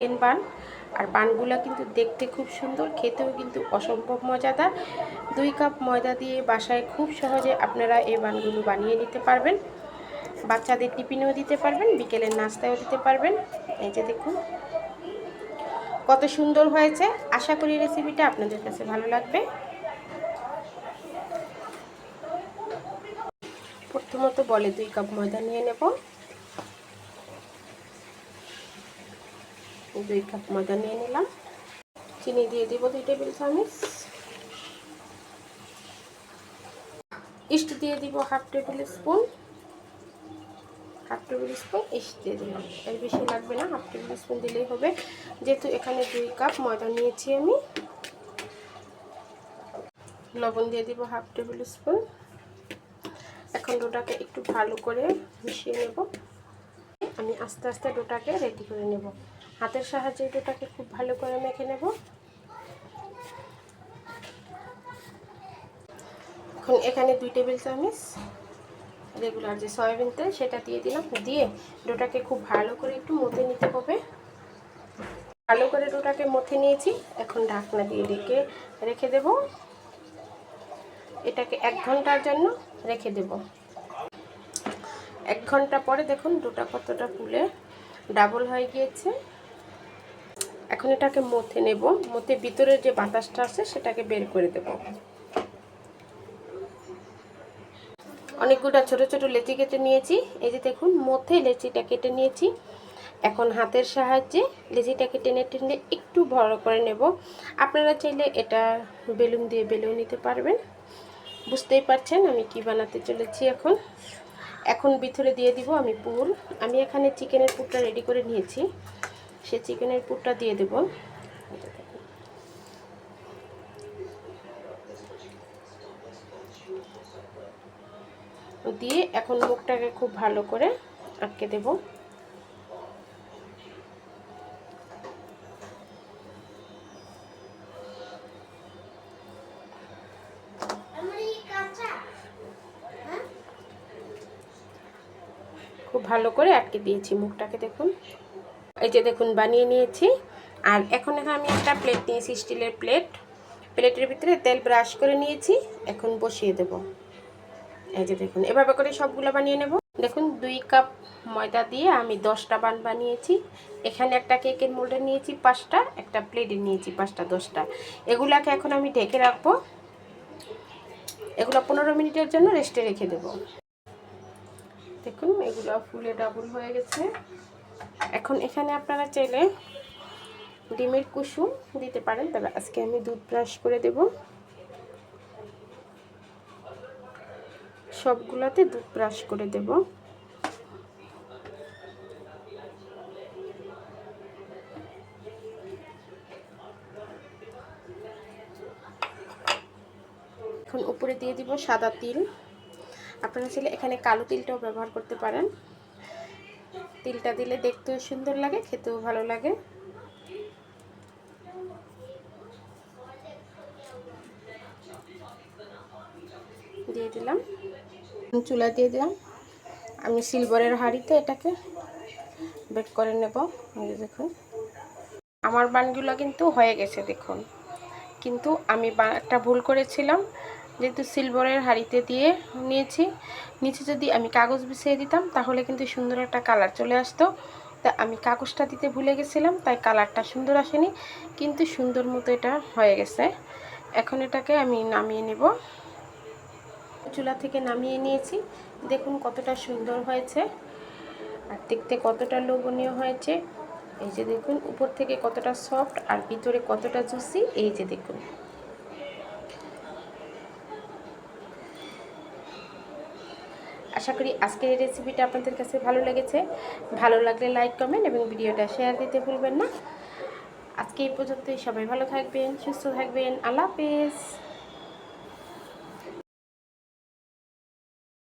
বান। আর বানগুলো কিন্তু দেখতে খুব সুন্দর, খেতেও কিন্তু অসম্ভব মজাদার। 2 কাপ ময়দা দিয়ে বাসায় খুব সহজে আপনারা এই বানগুলো বানিয়ে নিতে পারবেন। বাচ্চাদের টিফিনেও দিতে পারবেন, বিকেলের নাস্তায়ও দিতে পারবেন। এই যে দেখুন কত সুন্দর হয়েছে। আশা করি রেসিপিটা আপনাদের কাছে ভালো লাগবে। প্রথমত বলে 2 কাপ ময়দা নিয়ে নেব। 2 কাপ ময়দা নিয়ে নিলাম। চিনি দিয়ে দিব 2 টেবিল চামচ। ইস্ট দিয়ে দিব half table spoon. Half table spoon east দিয়ে দিলাম, এর বেশি লাগবে না, হাফ টেবিল স্পুন দিলেই হবে, যেহেতু এখানে 2 কাপ ময়দা নিয়েছি আমি। লবণ দিয়ে দিব হাফ টেবিল স্পুন। এখন ডোটাকে একটু ভালো করে মিশিয়ে নেব। আমি আস্তে আস্তে ডোটাকে রেডি করে নেব। হাতের সাহায্যে ডোটাকে খুব ভালো করে মেখে নেব। এখন এখানে 2 টেবিল চামচ রেগুলার যে সয়াবিন তেল সেটা দিয়ে দিলাম। দিয়ে ডোটাকে খুব ভালো করে একটু মথে নিতে হবে। ভালো করে ডোটাকে মথে নিয়েছি। এখন ঢাকনা দিয়ে রেখে দেব। এটাকে 1 ঘন্টার জন্য রেখে দেব। 1 ঘন্টা পরে দেখুন ডোটা কতটা ফুলে ডাবল হয়ে গিয়েছে। এখন এটাকে মথে নেব। মথে ভিতরের যে বাতাসটা আছে সেটাকে বের করে দেব। অনেকগুলো ছোট ছোট লেচি কেটে নিয়েছি। এই যে দেখুন মথে লেচিটা কেটে নিয়েছি। এখন হাতের সাহায্যে লেচিটাকে টেনে টেনে একটু বড় করে নেব। আপনারা চাইলে এটা বেলুন দিয়ে বেলেও নিতে পারবেন। বুঝতেই পারছেন আমি কি বানাতে চলেছি। এখন ভিতরে দিয়ে দিব আমি পুর। আমি এখানে চিকেনের পুরটা রেডি করে নিয়েছি, সে চিকেনের পুরটা দিয়ে দেব। দিয়ে এখন মুখটাকে খুব ভালো করে আটকে দেব। খুব ভালো করে আটকে দিয়েছি মুখটাকে। দেখুন এই যে দেখুন বানিয়ে নিয়েছি। আর এখন আমি একটা প্লেট নিয়েছি, স্টিলের প্লেট। প্লেটের ভিতরে তেল ব্রাশ করে নিয়েছি। এখন বসিয়ে দেব। এই যে দেখুন এভাবে করে সবগুলো বানিয়ে নেব। দেখুন 2 কাপ ময়দা দিয়ে আমি 10টা বান বানিয়েছি। এখানে একটা কেকের মোল্ডে নিয়েছি 5টা, একটা প্লেটে নিয়েছি 5টা, 10টা। এগুলাকে এখন আমি ঢেকে রাখবো। এগুলো 15 মিনিটের জন্য রেস্টে রেখে দেব। দেখুন এগুলো ফুলে ডাবল হয়ে গেছে। এখন এখানে আপনারা চাইলে ডিমের কুসুম দিতে পারেন, তবে আজকে আমি দুধ ব্রাশ করে দেব। সবগুলোতে দুধ ব্রাশ করে দেব। এখন উপরে দিয়ে দিব সাদা তিল। আপনারা চাইলে এখানে কালো তিলটাও ব্যবহার করতে পারেন। তিলটা দিলে দেখতেও সুন্দর লাগে, খেতেও ভালো লাগে। দিয়ে দিলাম, চুলা দিয়ে দিলাম। আমি সিলভারের হাঁড়িতে এটাকে বেক করে নেব। এই দেখুন আমার বানগুলো কিন্তু হয়ে গেছে দেখুন। কিন্তু আমি একটা ভুল করেছিলাম, যেহেতু সিলভারের হাঁড়িতে দিয়ে নিয়েছি, নিচে যদি আমি কাগজ বিছিয়ে দিতাম তাহলে কিন্তু সুন্দর একটা কালার চলে আসতো। তা আমি কাগজটা দিতে ভুলে গেছিলাম, তাই কালারটা সুন্দর আসেনি, কিন্তু সুন্দর মতো এটা হয়ে গেছে। এখন এটাকে আমি নামিয়ে নেব। চুলা থেকে নামিয়ে নিয়েছি। দেখুন কতটা সুন্দর হয়েছে আর দেখতে কতটা লোভনীয় হয়েছে। এই যে দেখুন উপর থেকে কতটা সফট আর ভিতরে কতটা জুসি। এই যে দেখুন আশা করি আজকের এই রেসিপিটা আপনাদের কাছে ভালো লেগেছে। ভালো লাগলে লাইক, কমেন্ট এবং ভিডিওটা শেয়ার দিতে ভুলবেন না। আজকে এই পর্যন্তই। সবাই ভালো থাকবেন, সুস্থ থাকবেন। আল্লাহ হাফেজ।